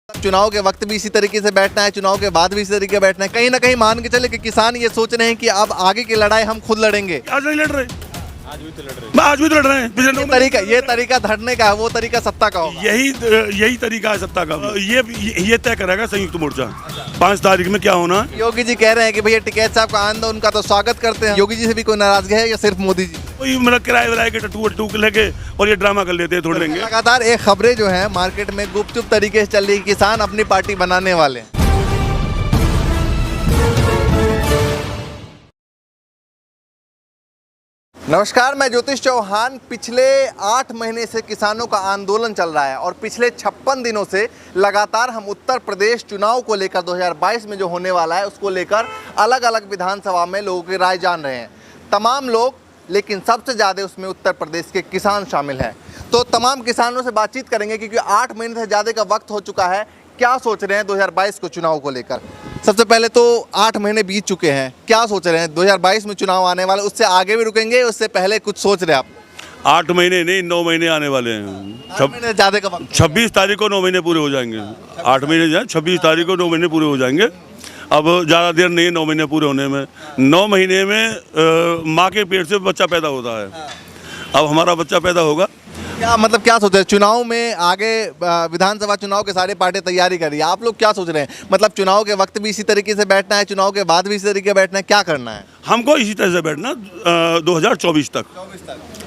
चुनाव के वक्त भी इसी तरीके से बैठना है, चुनाव के बाद भी इसी तरीके से बैठना है। कहीं ना कहीं मान के चले कि किसान ये सोच रहे हैं कि अब आगे की लड़ाई हम खुद लड़ेंगे। आज नहीं लड़ रहे, आज भी तो लड़ रहे हैं। ये तरीका धरने का है, वो तरीका सत्ता का होगा। यही तरीका है सत्ता का। ये तय करेगा संयुक्त मोर्चा 5 तारीख में क्या होना। योगी जी कह रहे हैं कि भैया टिकैत साहब का आंदोलन, उनका तो स्वागत करते हैं। योगी जी से भी कोई नाराजगी है या सिर्फ मोदी जी? कोई मतलब किराए विराए के टट्टू लेके और ये ड्रामा कर लेते हैं थोड़े देंगे। लगातार एक खबरें जो है मार्केट में गुपचुप तरीके से चल रही, किसान अपनी पार्टी बनाने वाले हैं। नमस्कार, मैं ज्योतिष चौहान। पिछले 8 महीने से किसानों का आंदोलन चल रहा है और पिछले 56 दिनों से लगातार हम उत्तर प्रदेश चुनाव को लेकर 2022 में जो होने वाला है उसको लेकर अलग अलग विधानसभा में लोगों की राय जान रहे हैं। तमाम लोग, लेकिन सबसे ज़्यादा उसमें उत्तर प्रदेश के किसान शामिल हैं। तो तमाम किसानों से बातचीत करेंगे क्योंकि 8 महीने से ज़्यादा का वक्त हो चुका है। क्या सोच रहे हैं 2022 को चुनाव को लेकर? सबसे पहले तो 8 महीने बीत चुके हैं, क्या सोच रहे हैं 2022 में चुनाव आने वाले, उससे आगे भी रुकेंगे, उससे पहले कुछ सोच रहे हैं आप? 8 महीने नहीं, 9 महीने आने वाले हैं। 8 महीने ज़्यादा का वक्त। 26 तारीख को 9 महीने पूरे हो जाएंगे। 8 महीने जाए, 26 तारीख को 9 महीने पूरे हो जाएंगे। अब ज़्यादा देर नहीं है 9 महीने पूरे होने में। 9 महीने में माँ के पेट से बच्चा पैदा होता है। अब हमारा बच्चा पैदा होगा। क्या मतलब क्या सोच रहे हैं चुनाव में आगे? विधानसभा चुनाव के सारे पार्टी तैयारी कर रही है, आप लोग क्या सोच रहे हैं? मतलब चुनाव के वक्त भी इसी तरीके से बैठना है, चुनाव के बाद भी इसी तरीके से बैठना है, क्या करना है? हमको इसी तरह से बैठना 2024 तक।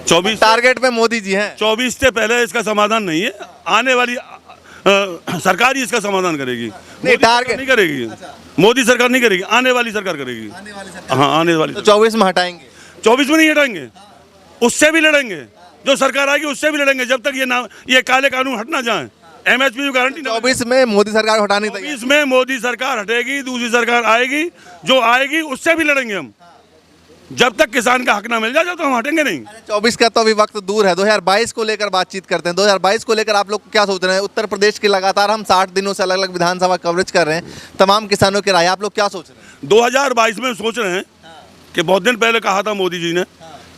24 टारगेट पे मोदी जी हैं। 24 से पहले इसका समाधान नहीं है। आने वाली सरकार ही इसका समाधान करेगी। नहीं, टारगेट नहीं करेगी। मोदी सरकार नहीं करेगी, आने वाली सरकार करेगी। हाँ, आने वाली। तो 24 में हटाएंगे? 24 में नहीं हटाएंगे, उससे भी लड़ेंगे। जो सरकार आएगी उससे भी लड़ेंगे जब तक ये काले कानून हट ना जाए। MSP की गारंटी। 24 में मोदी सरकार हटानी चाहिए। 24 में मोदी सरकार हटेगी, दूसरी सरकार आएगी, जो आएगी उससे भी लड़ेंगे हम। जब तक किसान का हक ना मिल जाए जब तक हम हटेंगे नहीं। 24 का तो अभी वक्त दूर है, 2022 को लेकर बातचीत करते हैं। 2022 को लेकर आप लोग क्या सोच रहे हैं? उत्तर प्रदेश के लगातार हम 60 दिनों से अलग अलग विधानसभा कवरेज कर रहे हैं, तमाम किसानों की राय, आप लोग क्या सोच रहे हैं? 2022 में सोच रहे हैं कि बहुत दिन पहले कहा था मोदी जी ने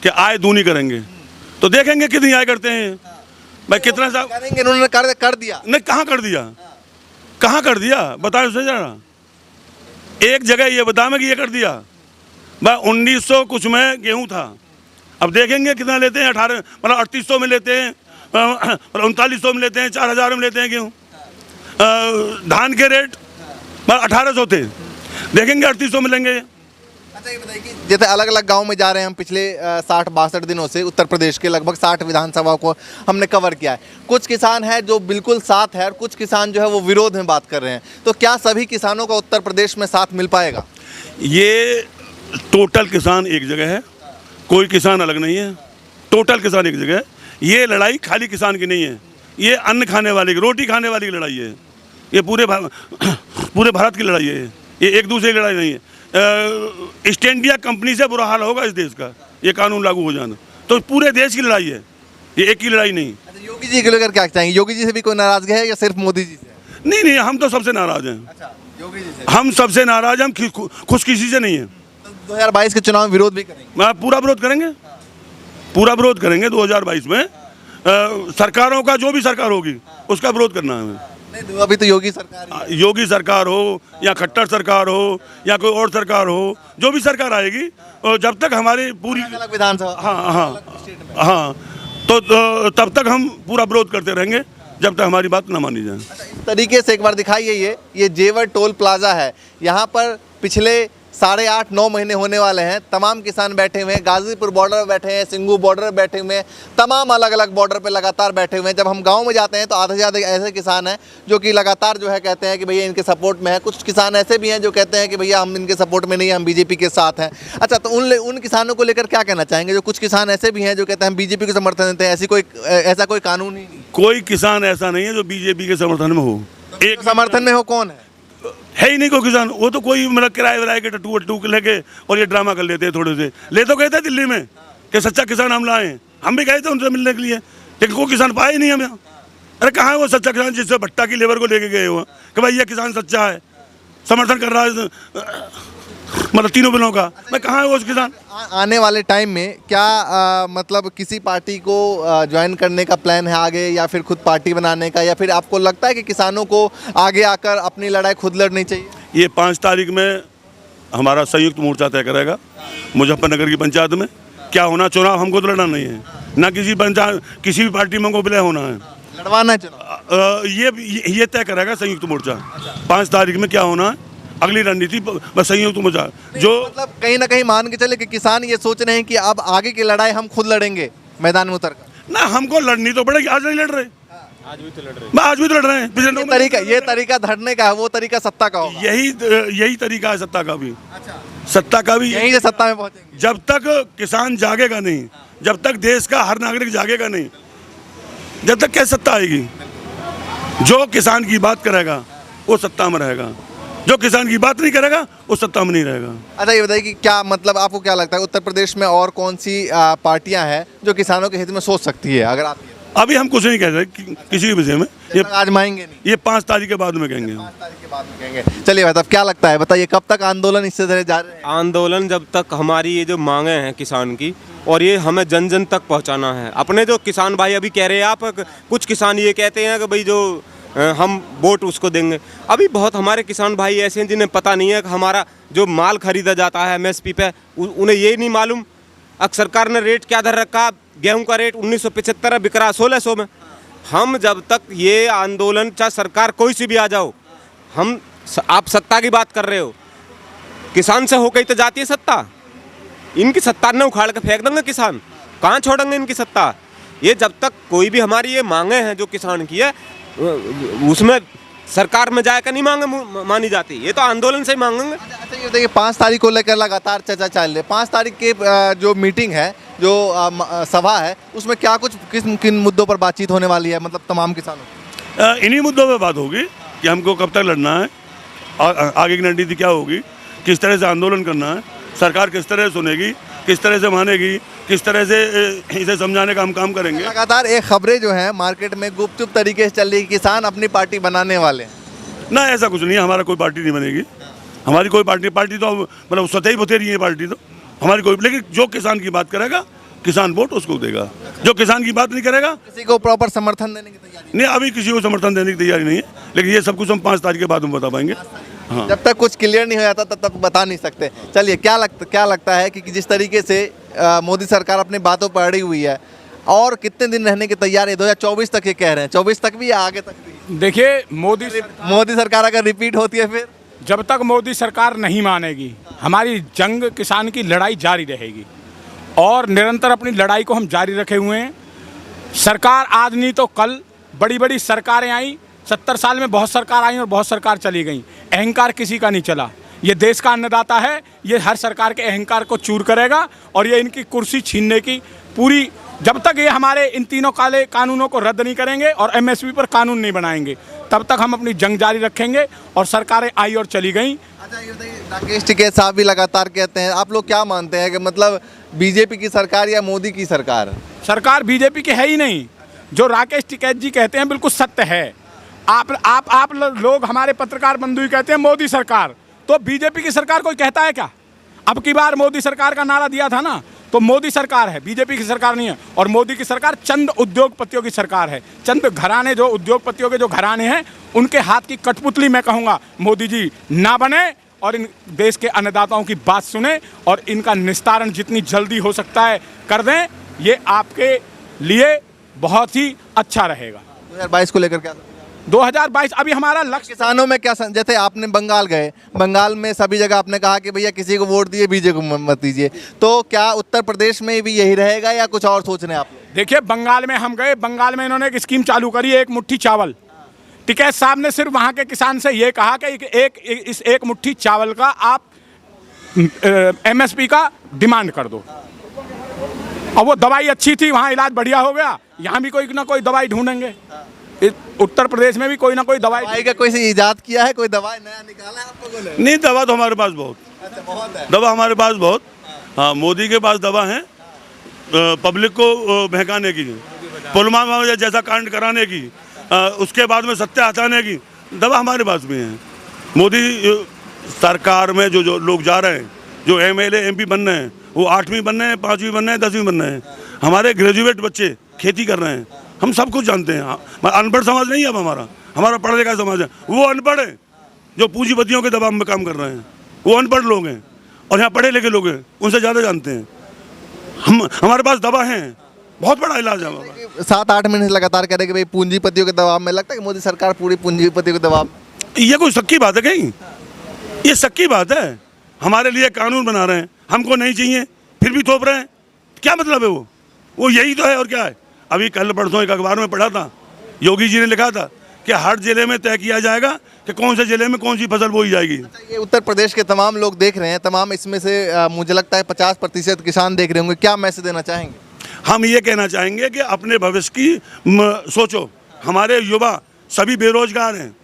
कि आय दूनी करेंगे, तो देखेंगे कितनी आय करते हैं भाई, कितना सा करेंगे। उन्होंने कर दिया नहीं, कहाँ कर दिया, कहाँ कर दिया बताएं उसे जरा। एक जगह ये बता मैं कि ये कर दिया भाई। 1900 कुछ में गेहूं था, अब देखेंगे कितना लेते हैं। 18 मतलब 3800 में लेते हैं, 3900 में लेते हैं, 4000 में लेते हैं गेहूँ। धान के रेट 1800 थे, देखेंगे 3800 में लेंगे। अच्छा, ये बताइए कि जैसे अलग अलग गांव में जा रहे हैं हम, पिछले 60-62 दिनों से उत्तर प्रदेश के लगभग 60 विधानसभा को हमने कवर किया है। कुछ किसान हैं जो बिल्कुल साथ है और कुछ किसान जो है वो विरोध में बात कर रहे हैं। तो क्या सभी किसानों का उत्तर प्रदेश में साथ मिल पाएगा? ये टोटल किसान एक जगह है, कोई किसान अलग नहीं है, टोटल किसान एक जगह है। ये लड़ाई खाली किसान की नहीं है, ये अन्न खाने वाले की, रोटी खाने वाले की लड़ाई है। ये पूरे भारत की लड़ाई है, ये एक दूसरे की लड़ाई नहीं है। ईस्ट इंडिया कंपनी से बुरा हाल होगा इस देश का, ये कानून लागू हो जाना, तो पूरे देश की लड़ाई है, ये एक की लड़ाई नहीं। अच्छा, योगी जी को लेकर क्या चाहेंगे? योगी जी से भी कोई नाराजगी है या सिर्फ मोदी जी से? नहीं, हम तो सबसे नाराज हैं। अच्छा, योगी जी से हम सबसे नाराज, हम खुश किसी से नहीं है। 2022 के चुनाव में विरोध भी करेंगे? पूरा विरोध करेंगे, पूरा विरोध करेंगे 2022 में। सरकारों का, जो भी सरकार होगी उसका विरोध करना है हमें। नहीं, अभी तो योगी सरकार हो या खट्टर सरकार हो या कोई और सरकार हो, जो भी सरकार आएगी, जब तक हमारी पूरी विधानसभा, हाँ, तो तब तक हम पूरा विरोध करते रहेंगे जब तक हमारी बात ना मानी जाए। इस तरीके से एक बार दिखाइए। ये जेवर टोल प्लाजा है, यहाँ पर पिछले 8.5-9 महीने होने वाले हैं। तमाम किसान बैठे हुए हैं, गाजीपुर बॉर्डर पर बैठे हैं, सिंगू बॉर्डर पर बैठे हुए हैं, तमाम अलग अलग बॉर्डर पे लगातार बैठे हुए हैं। जब हम गांव में जाते हैं तो आधे से ज़्यादा ऐसे किसान हैं जो कि लगातार जो है कहते हैं कि भैया इनके सपोर्ट में है। कुछ किसान ऐसे भी हैं जो कहते हैं कि भैया हम इनके सपोर्ट में नहीं है, हम बीजेपी के साथ हैं। अच्छा, तो उन किसानों को लेकर क्या कहना चाहेंगे? जो कुछ किसान ऐसे भी हैं जो कहते हैं हम बीजेपी को समर्थन देते हैं, ऐसा कोई कानून ही नहीं? कोई किसान ऐसा नहीं है जो बीजेपी के समर्थन में हो। एक समर्थन में हो कौन है ही नहीं कोई किसान। वो तो कोई मतलब किराए विराए के टट्टू लेके और ये ड्रामा कर लेते हैं थोड़े से। ले तो गए थे दिल्ली में कि सच्चा किसान हम लाए, हम भी गए थे उनसे मिलने के लिए, लेकिन कोई किसान पाए ही नहीं हम यहाँ। अरे कहाँ है वो सच्चा किसान जिससे भट्टा की लेबर को लेके गए हो कि भाई ये किसान सच्चा है, समर्थन कर रहा है। मतलब तीनों बिलों का, मैं कहाँ है वो किसान। आने वाले टाइम में क्या मतलब किसी पार्टी को ज्वाइन करने का प्लान है आगे, या फिर खुद पार्टी बनाने का, या फिर आपको लगता है कि किसानों को आगे आकर अपनी लड़ाई खुद लड़नी चाहिए? ये 5 तारीख में हमारा संयुक्त मोर्चा तय करेगा मुजफ्फरनगर की पंचायत में। क्या होना, चुनाव हमको तो लड़ना नहीं है, ना किसी पंचायत किसी भी पार्टी में हमको विलय होना है, लड़वाना है चुनाव। ये तय करेगा संयुक्त मोर्चा 5 तारीख में क्या होना है, अगली रणनीति बस संयुक्त मोर्चा। जो मतलब कहीं ना कहीं मान के चले कि किसान ये सोच रहे हैं कि अब आगे की लड़ाई हम खुद लड़ेंगे मैदान में उतरकर। ना, हमको लड़नी तो पड़ेगी, आज नहीं लड़ रहे, आज भी तो लड़ रहे हैं। पिछले 9 महीने ये तरीका धरने का है, वो तरीका सत्ता का होगा। यही तरीका है सत्ता का भी। सत्ता का भी यहीं से सत्ता में पहुंचेंगे। जब तक किसान जागेगा नहीं, जब तक देश का हर नागरिक जागेगा नहीं, जब तक क्या सत्ता आएगी। जो किसान की बात करेगा वो सत्ता में रहेगा, जो किसान की बात नहीं करेगा वो सत्ता में नहीं रहेगा। अच्छा, ये बताइए कि क्या मतलब आपको क्या लगता है उत्तर प्रदेश में और कौन सी पार्टियां हैं जो किसानों के हित में सोच सकती है? अगर आप अभी हम कुछ नहीं कह रहे किसी के विषय में, ये आजमाएंगे नहीं, ये 5 तारीख के बाद में कहेंगे। 5 तारीख के बाद में कहेंगे। चलिए भाई साहब, क्या लगता है, बताइए कब तक आंदोलन इससे जारी रहेगा? आंदोलन जब तक हमारी ये जो मांगे हैं किसान की, और ये हमें जन जन तक पहुंचाना है। अपने जो किसान भाई अभी कह रहे हैं, आप कुछ किसान ये कहते हैं कि भाई जो हम वोट उसको देंगे। अभी बहुत हमारे किसान भाई ऐसे हैं जिन्हें पता नहीं है कि हमारा जो माल खरीदा जाता है MSP पे, उन्हें ये नहीं मालूम। अब सरकार ने रेट क्या धर रखा, गेहूं का रेट 1975 बिक रहा 1600 में। हम जब तक ये आंदोलन, चाहे सरकार कोई सी भी आ जाओ, आप सत्ता की बात कर रहे हो, किसान से होकर ही तो जाती है सत्ता। इनकी सत्ता ने उखाड़ के फेंक देंगे किसान, कहाँ छोड़ेंगे इनकी सत्ता। ये जब तक कोई भी हमारी ये मांगे हैं जो किसान की है, उसमें सरकार में जाकर नहीं मानी जाती, ये तो आंदोलन से ही मांगेंगे। अच्छा, ये बताइए 5 तारीख को लेकर लगातार चर्चा चल रही है। 5 तारीख के जो मीटिंग है, जो सभा है, उसमें क्या कुछ किन मुद्दों पर बातचीत होने वाली है, मतलब तमाम किसानों? इन्हीं मुद्दों पर बात होगी कि हमको कब तक लड़ना है, आगे की रणनीति क्या होगी, किस तरह से आंदोलन करना है, सरकार किस तरह से सुनेगी, किस तरह से मानेगी, किस तरह से इसे समझाने का हम काम करेंगे। लगातार एक खबरें जो हैं मार्केट में गुपचुप तरीके से चल रही है, किसान अपनी पार्टी बनाने वाले हैं। ना, ऐसा कुछ नहीं है, हमारा कोई पार्टी नहीं बनेगी, हमारी कोई पार्टी तो मतलब स्वतः ही बतेरी है पार्टी तो हमारी कोई। लेकिन जो किसान की बात करेगा, किसान वोट उसको देगा। जो किसान की बात नहीं करेगा, किसी को प्रॉपर समर्थन देने की तैयारी नहीं, अभी किसी को समर्थन देने की तैयारी नहीं है। लेकिन ये सब कुछ हम 5 तारीख के बाद में बता पाएंगे। हाँ, जब तक कुछ क्लियर नहीं हो जाता तब तक बता नहीं सकते। चलिए, क्या लगता है कि जिस तरीके से मोदी सरकार अपनी बातों पर अड़ी हुई है, और कितने दिन रहने की तैयार है? 2024 तक ये कह रहे हैं, 24 तक भी या आगे तक भी? देखिए, मोदी सरकार अगर रिपीट होती है, फिर जब तक मोदी सरकार नहीं मानेगी, हमारी जंग किसान की लड़ाई जारी रहेगी, और निरंतर अपनी लड़ाई को हम जारी रखे हुए हैं। सरकार आज नहीं तो कल, बड़ी बड़ी सरकारें आई, 70 साल में बहुत सरकार आई और बहुत सरकार चली गई। अहंकार किसी का नहीं चला। ये देश का अन्नदाता है, ये हर सरकार के अहंकार को चूर करेगा, और ये इनकी कुर्सी छीनने की पूरी, जब तक ये हमारे इन तीनों काले कानूनों को रद्द नहीं करेंगे और MSP पर कानून नहीं बनाएंगे, तब तक हम अपनी जंग जारी रखेंगे। और सरकारें आई और चली गई। अच्छा, ये बताइए, राकेश टिकैत साहब भी लगातार कहते हैं, आप लोग क्या मानते हैं कि मतलब बीजेपी की सरकार या मोदी की सरकार? सरकार बीजेपी की है ही नहीं। जो राकेश टिकैत जी कहते हैं बिल्कुल सत्य है। आप लोग, हमारे पत्रकार बंधु ही कहते हैं मोदी सरकार, तो बीजेपी की सरकार कोई कहता है क्या? अब की बार मोदी सरकार का नारा दिया था ना, तो मोदी सरकार है, बीजेपी की सरकार नहीं है। और मोदी की सरकार चंद उद्योगपतियों की सरकार है। चंद घराने, जो उद्योगपतियों के जो घराने हैं, उनके हाथ की कठपुतली मैं कहूँगा मोदी जी ना बने, और इन देश के अन्नदाताओं की बात सुने, और इनका निस्तारण जितनी जल्दी हो सकता है कर दें। ये आपके लिए बहुत ही अच्छा रहेगा। 2022 को लेकर क्या? 2022 अभी हमारा लक्ष्य। किसानों में क्या जैसे आपने बंगाल गए, बंगाल में सभी जगह आपने कहा कि भैया किसी को वोट दिए, बीजेपी को मत दीजिए, तो क्या उत्तर प्रदेश में भी यही रहेगा या कुछ और सोच रहे हैं आप लोग? देखिए, बंगाल में हम गए, बंगाल में इन्होंने एक स्कीम चालू करी, एक मुट्ठी चावल। टिकैत साहब ने सिर्फ वहाँ के किसान से ये कहा कि इस एक मुट्ठी चावल का आप MSP का डिमांड कर दो। और वो दवाई अच्छी थी, वहाँ इलाज बढ़िया हो गया। यहाँ भी कोई ना कोई दवाई ढूंढेंगे, उत्तर प्रदेश में भी कोई ना कोई दवाई का कोई से इजाद किया है, कोई दवाई नया निकाला है आप लोगों ने? नहीं, दवा तो हमारे पास बहुत। अच्छा, बहुत है दवा हमारे पास बहुत। हाँ, मोदी के पास दवा है पब्लिक को बहकाने की, पुलवामा में जैसा कांड कराने की, उसके बाद में सत्य हटाने की दवा हमारे पास भी है। मोदी सरकार में जो जो लोग जा रहे हैं, जो एमएलए एमपी बन रहे हैं, वो 8वीं बन रहे हैं, 5वीं बन रहे हैं, 10वीं बन रहे हैं। हमारे ग्रेजुएट बच्चे खेती कर रहे हैं, हम सब कुछ जानते हैं। अनपढ़ समाज नहीं है अब हमारा पढ़ा लिखा समाज है। वो अनपढ़ है जो पूंजीपतियों के दबाव में काम कर रहे हैं, वो अनपढ़ लोग हैं। और यहाँ पढ़े लिखे लोग हैं, उनसे ज़्यादा जानते हैं। हमारे पास दवा है, बहुत बड़ा इलाज है हमारा। 7-8 महीने से लगातार कह रहे हैं कि भाई पूंजीपतियों के दबाव में, लगता है कि मोदी सरकार पूरी पूंजीपतियों के दबाव में। ये कोई शक की बात है कहीं? ये शक की बात है। हमारे लिए कानून बना रहे हैं, हमको नहीं चाहिए फिर भी थोप रहे हैं। क्या मतलब है? वो यही तो है और क्या है। अभी कल परसों एक अखबार में पढ़ा था, योगी जी ने लिखा था कि हर जिले में तय किया जाएगा कि कौन से जिले में कौन सी फसल बोई जाएगी। ये उत्तर प्रदेश के तमाम लोग देख रहे हैं, तमाम इसमें से मुझे लगता है 50% किसान देख रहे होंगे। क्या मैसेज देना चाहेंगे? हम ये कहना चाहेंगे कि अपने भविष्य की सोचो। हमारे युवा सभी बेरोजगार हैं,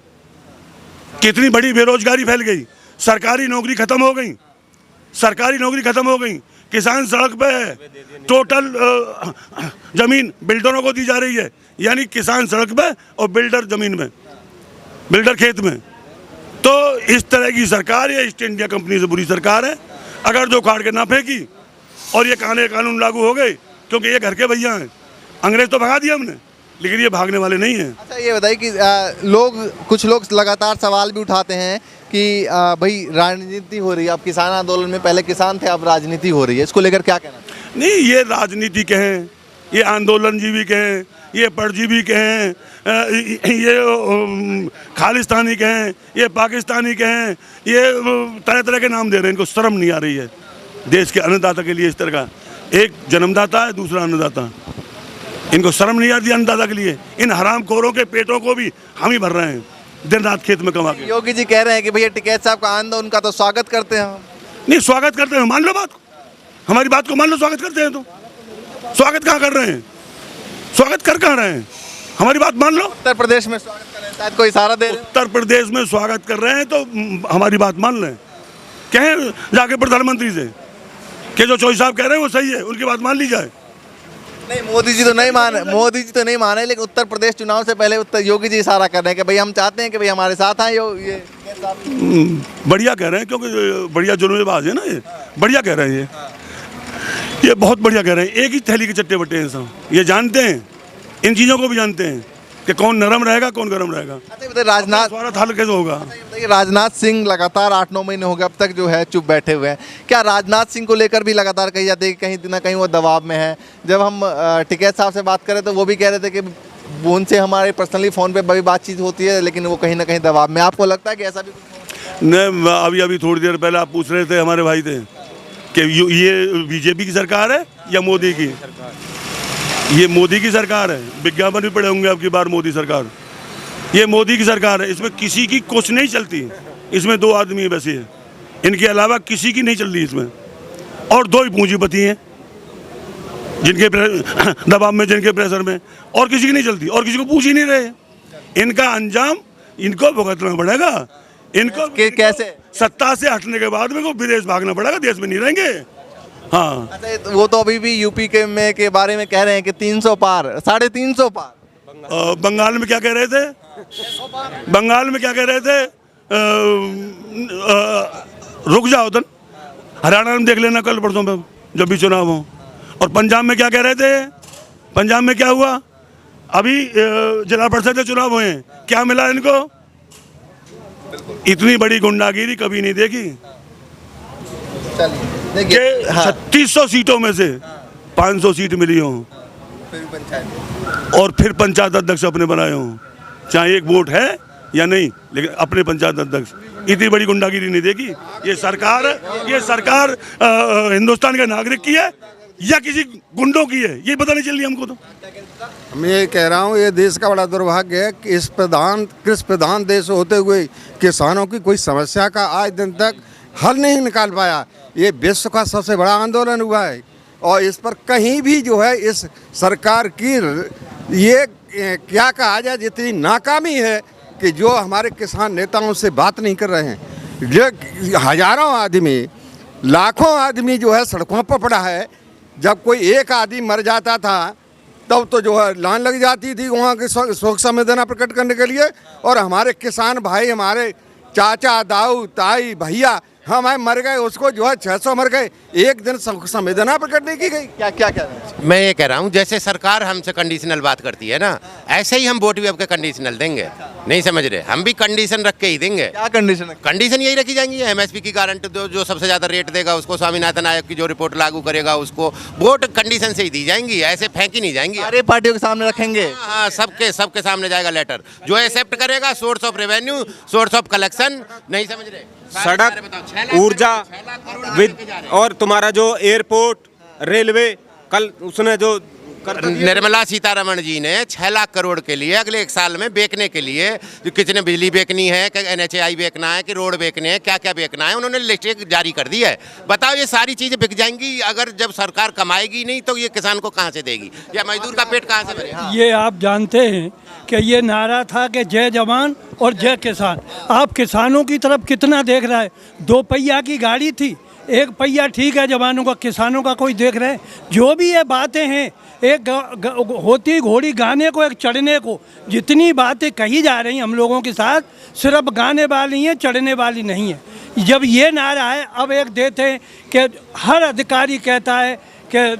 कितनी बड़ी बेरोजगारी फैल गई। सरकारी नौकरी खत्म हो गई, सरकारी नौकरी खत्म हो गई। किसान सड़क पे है, टोटल जमीन बिल्डरों को दी जा रही है, यानी किसान सड़क पे और बिल्डर जमीन में, बिल्डर खेत में। तो इस तरह की सरकार ये ईस्ट इंडिया कंपनी से बुरी सरकार है। अगर जो उखाड़ के ना फेंकी और ये कानून लागू हो गए, क्योंकि ये घर के भैया हैं। अंग्रेज तो भगा दिया हमने, लेकिन ये भागने वाले नहीं हैं। अच्छा ये बताइए कि कुछ लोग लगातार सवाल भी उठाते हैं कि भाई राजनीति हो रही है। अब किसान आंदोलन में पहले किसान थे, अब राजनीति हो रही है, इसको लेकर क्या कहना? नहीं, ये राजनीति कहें, ये आंदोलन जीवी कहें, ये परजीवी कहें, ये खालिस्तानी कहें, ये पाकिस्तानी कहें, ये तरह तरह के नाम दे रहे हैं। इनको शर्म नहीं आ रही है। देश के अन्नदाता के लिए इस तरह का, एक जन्मदाता है, दूसरा अन्नदाता। इनको शर्म नहीं आती अन्नदाता के लिए। इन हरामखोरों के पेटों को भी हम ही भर रहे हैं, दिन रात खेत में कमा के। योगी जी कह रहे हैं कि भैया टिकैत साहब का आंदोलन, उनका तो स्वागत करते हैं हम। नहीं, स्वागत करते हैं, मान लो बात को, हमारी बात को मान लो। स्वागत करते हैं तो स्वागत कहाँ कर रहे हैं? स्वागत कर कहाँ रहे हैं? हमारी बात मान लो। उत्तर प्रदेश में स्वागत कर रहे हैं, शायद कोई इशारा दे रहे हैं। उत्तर प्रदेश में स्वागत कर रहे हैं तो हमारी बात मान लें। कहें जाके प्रधानमंत्री से कि जो चौधरी साहब कह रहे हैं वो सही है, उनकी बात मान ली जाए। नहीं, मोदी जी तो नहीं माने, लेकिन उत्तर प्रदेश चुनाव से पहले योगी जी इशारा कर रहे हैं कि भाई हम चाहते हैं कि भाई हमारे साथ आए। ये बढ़िया कह रहे हैं, क्योंकि बढ़िया जुर्मेबाज है ना, ये बढ़िया कह रहे हैं। ये बहुत बढ़िया कह रहे हैं। एक ही थैली के चट्टे बट्टे हैं सब। ये जानते हैं, इन चीज़ों को भी जानते हैं कि कौन नरम रहेगा, कौन गर्म रहेगा। अच्छा राजनाथ हल कैसे होगा? राजनाथ सिंह लगातार 8-9 महीने हो गए अब तक जो है चुप बैठे हुए हैं। क्या राजनाथ सिंह को लेकर भी लगातार कही जाती है कि कहीं ना कहीं वो दबाव में है? जब हम टिकैत साहब से बात करें तो वो भी कह रहे थे कि उनसे हमारे पर्सनली फ़ोन पे बड़ी बातचीत होती है, लेकिन वो कहीं ना कहीं दबाव में। आपको लगता है कि ऐसा भी कुछ? नहीं, अभी थोड़ी देर पहले आप पूछ रहे थे, हमारे भाई थे, कि ये बीजेपी की सरकार है या मोदी की? ये मोदी की सरकार है। विज्ञापन भी पड़े होंगे आपकी बार, मोदी सरकार। ये मोदी की सरकार है, इसमें किसी की कुछ नहीं चलती। इसमें 2 आदमी वैसे है, इनके अलावा किसी की नहीं चल रही इसमें। और 2 ही पूंजीपति हैं जिनके दबाव में, जिनके प्रेशर में, और किसी की नहीं चलती, और किसी को पूछ ही नहीं रहे। इनका अंजाम इनको भुगतना पड़ेगा। इनको कैसे? सत्ता से हटने के बाद में को विदेश भागना पड़ेगा, देश में नहीं रहेंगे। हाँ, अच्छा वो तो अभी भी यूपी के बारे में कह रहे हैं कि 300 पार, 350 पार। बंगाल में क्या कह रहे थे? बंगाल में क्या कह रहे थे? रुक जाओ तो हरियाणा में देख लेना कल परसों में जब भी चुनाव हो। और पंजाब में क्या कह रहे थे? पंजाब में क्या हुआ? अभी जिला परिषद के चुनाव हुए हैं, क्या मिला इनको? इतनी बड़ी गुंडागिरी कभी नहीं देखी। देखिए 3600 सीटों में से 500 सीट मिली हो, और फिर पंचायत अध्यक्ष अपने बनाए हों, चाहे एक वोट है या नहीं, लेकिन अपने पंचायत अध्यक्ष। इतनी बड़ी गुंडागिरी नहीं देखी। ये सरकार हिंदुस्तान के नागरिक की है या किसी गुंडों की है, ये पता नहीं चल रही हमको। तो मैं ये कह रहा हूँ, ये देश का बड़ा दुर्भाग्य है कि इस कृषि प्रधान देश होते हुए किसानों की कोई समस्या का आज दिन तक हल नहीं निकाल पाया। ये विश्व का सबसे बड़ा आंदोलन हुआ है, और इस पर कहीं भी जो है इस सरकार की ये क्या कहा जाए, जितनी नाकामी है कि जो हमारे किसान नेताओं से बात नहीं कर रहे हैं। जो हजारों आदमी, लाखों आदमी जो है सड़कों पर पड़ा है। जब कोई एक आदमी मर जाता था तब तो जो है लाइन लग जाती थी वहाँ के शोक संवेदना प्रकट करने के लिए। और हमारे किसान भाई, हमारे चाचा दाऊ ताई भैया हम आए मर गए, उसको जो है 600 मर गए, एक दिन संवेदना प्रकट नहीं की गई। क्या क्या कह रहे हैं? मैं ये कह रहा हूँ जैसे सरकार हमसे कंडीशनल बात करती है ना, ऐसे ही हम वोट भी आपके कंडीशनल देंगे। नहीं समझ रहे, हम भी कंडीशन रख के ही देंगे। क्या कंडीशन है? कंडीशन यही रखी जाएंगी, एमएसपी की गारंटी जो सबसे ज्यादा रेट देगा उसको, स्वामीनाथन आयोग की जो रिपोर्ट लागू करेगा उसको, वोट कंडीशन से ही दी जाएंगी, ऐसे फेंकी नहीं जाएंगी। सारे पार्टियों के सामने रखेंगे। हाँ, सबके सामने जाएगा लेटर, जो एक्सेप्ट करेगा source of revenue, source of collection. नहीं समझ रहे, सड़क, ऊर्जा, और तुम्हारा जो एयरपोर्ट, रेलवे, कल उसने जो निर्मला सीतारमण जी ने 6 लाख करोड़ के लिए अगले 1 साल में बेचने के लिए, जो कितने बिजली बेचनी है, कि NHAI बेचना है, कि रोड बेचने हैं, क्या क्या बेचना है, उन्होंने लिस्ट जारी कर दी है। बताओ ये सारी चीजें बिक जाएंगी अगर जब सरकार कमाएगी नहीं तो ये किसान को कहाँ से देगी, या मजदूर का पेट कहाँ से भरेगा? ये आप जानते हैं कि ये नारा था कि जय जवान और जय किसान। आप किसानों की तरफ कितना देख रहा है? 2 पहिया की गाड़ी थी, 1 पहिया ठीक है जवानों का, किसानों का कोई देख रहे हैं? जो भी ये बातें हैं, एक होती घोड़ी गाने को, एक चढ़ने को, जितनी बातें कही जा रही हैं हम लोगों के साथ, सिर्फ गाने वाली हैं, चढ़ने वाली नहीं है। जब ये नारा है, अब एक देते हैं कि हर अधिकारी कहता है कि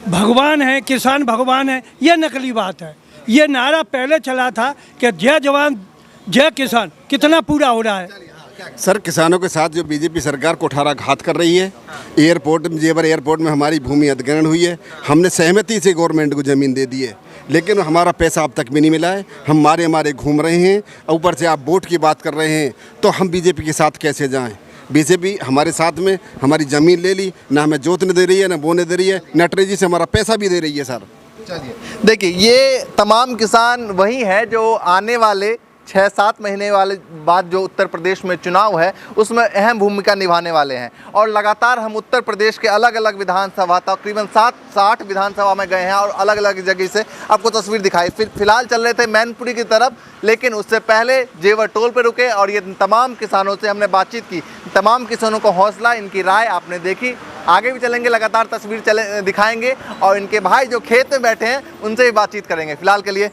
भगवान है, किसान भगवान है, ये नकली बात है। ये नारा पहले चला था कि जय जवान जय किसान, कितना पूरा हो रहा है? सर किसानों के साथ जो बीजेपी सरकार कुठाराघात कर रही है, एयरपोर्ट जेवर एयरपोर्ट में हमारी भूमि अधिग्रहण हुई है, हमने सहमति से गवर्नमेंट को ज़मीन दे दी है, लेकिन हमारा पैसा अब तक भी नहीं मिला है। हम मारे घूम रहे हैं, ऊपर से आप वोट की बात कर रहे हैं, तो हम बीजेपी के साथ कैसे जाएं? बीजेपी हमारे साथ में हमारी ज़मीन ले ली, ना हमें जोतने दे रही है, ना बोने दे रही है, नटरेजी जी से हमारा पैसा भी दे रही है। सर चलिए देखिए, ये तमाम किसान वही हैं जो आने वाले 6-7 महीने वाले बाद जो उत्तर प्रदेश में चुनाव है उसमें अहम भूमिका निभाने वाले हैं। और लगातार हम उत्तर प्रदेश के अलग अलग विधानसभा, तकरीबन 60 विधानसभा में गए हैं और अलग अलग जगह से आपको तस्वीर दिखाई। फिलहाल चल रहे थे मैनपुरी की तरफ, लेकिन उससे पहले जेवर टोल पे रुके और ये तमाम किसानों से हमने बातचीत की। तमाम किसानों को हौसला, इनकी राय आपने देखी। आगे भी चलेंगे, लगातार तस्वीर दिखाएंगे और इनके भाई जो खेत में बैठे हैं उनसे भी बातचीत करेंगे। फिलहाल के लिए